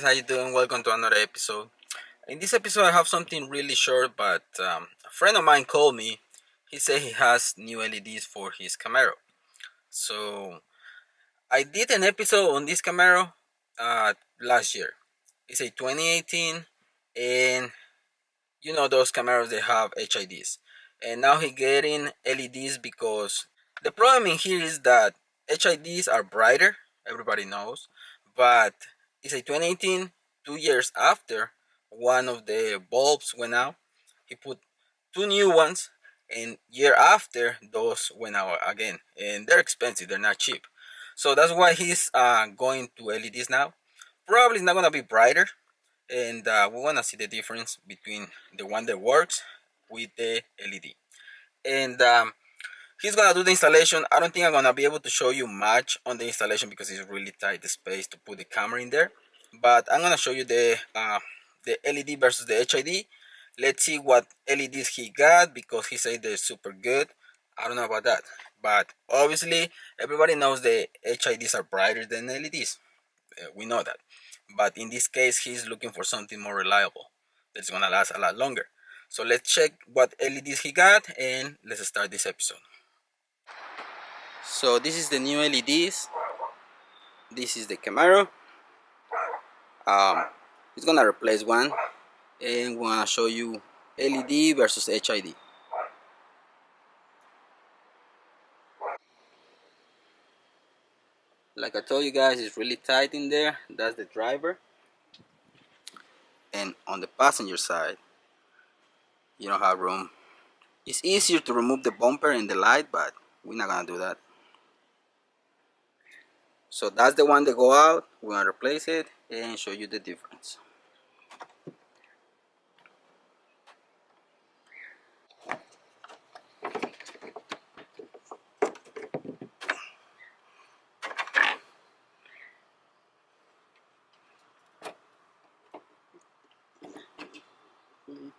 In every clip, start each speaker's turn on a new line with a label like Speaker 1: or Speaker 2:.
Speaker 1: how you doing? Welcome to another episode. In this episode I have something really short, but a friend of mine called me. He said he has new LEDs for his Camaro. So I did an episode on this Camaro last year. It's a 2018, and you know those Camaros, they have HIDs. And now he getting LEDs because the problem in here is that HIDs are brighter, everybody knows, but it's a 2018, 2 years after one of the bulbs went out. He put two new ones, and year after those went out again, and they're expensive, they're not cheap. So that's why he's going to LEDs now. Probably it's not gonna be brighter, and we want to see the difference between the one that works with the LED. And he's gonna do the installation. I don't think I'm gonna be able to show you much on the installation because it's really tight the space to put the camera in there. But I'm gonna show you the LED versus the HID. Let's see what LEDs he got because he said they're super good. I don't know about that, but obviously everybody knows the HIDs are brighter than LEDs. We know that. But in this case, he's looking for something more reliable that's gonna last a lot longer. So let's check what LEDs he got and let's start this episode. So this is the new LEDs. This is the Camaro. It's gonna replace one, and we're gonna show you LED versus HID. Like I told you guys, it's really tight in there. That's the driver. And on the passenger side, you don't have room. It's easier to remove the bumper and the light, but we're not gonna do that. So that's the one that go out. We're gonna replace it and show you the difference.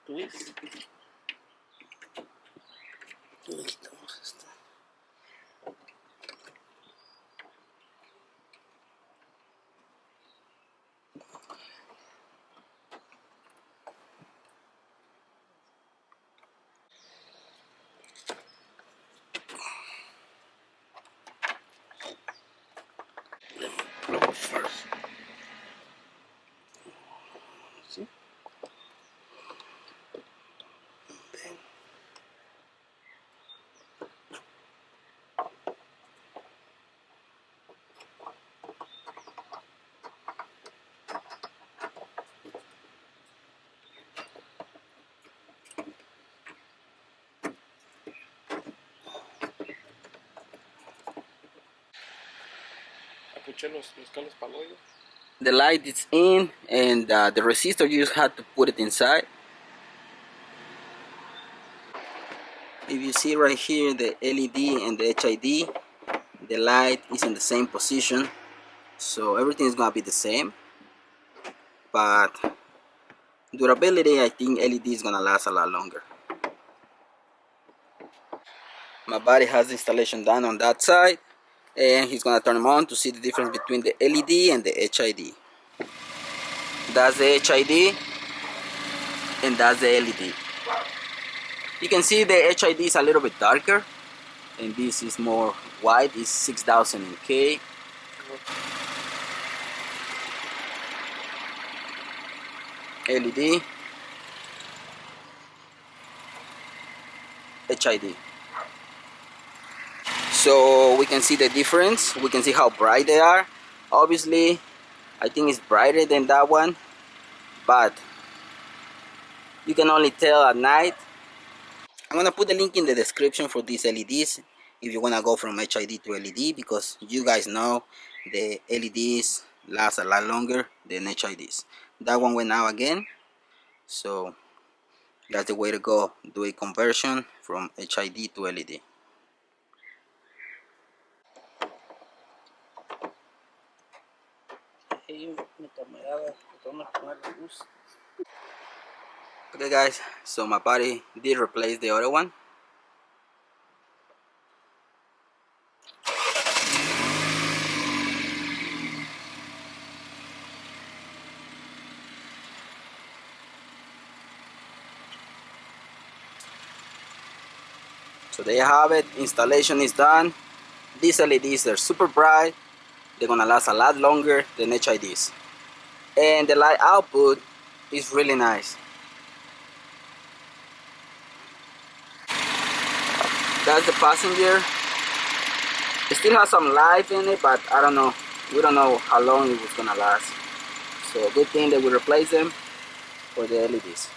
Speaker 1: Please. First. See? The light is in, and the resistor, you just had to put it inside. If you see right here the LED and the HID, the light is in the same position, so everything is gonna be the same, but durability, I think LED is gonna last a lot longer. My buddy has the installation done on that side, and he's gonna turn them on to see the difference between the LED and the HID. That's the HID and that's the LED. You can see the HID is a little bit darker, and this is more white. It's 6000 in K. LED, HID. So we can see the difference. We can see how bright they are. Obviously, I think it's brighter than that one, but you can only tell at night. I'm gonna put the link in the description for these LEDs if you wanna go from HID to LED, because you guys know the LEDs last a lot longer than HIDs. That one went out again, so that's the way to go. Do a conversion from HID to LED. Okay guys, so my buddy did replace the other one. So there you have it. Installation is done. These LEDs, they're super bright. They're gonna last a lot longer than HIDs. And the light output is really nice. That's the passenger. It still has some life in it, but I don't know. We don't know how long it was gonna last. So good thing that we replaced them for the LEDs.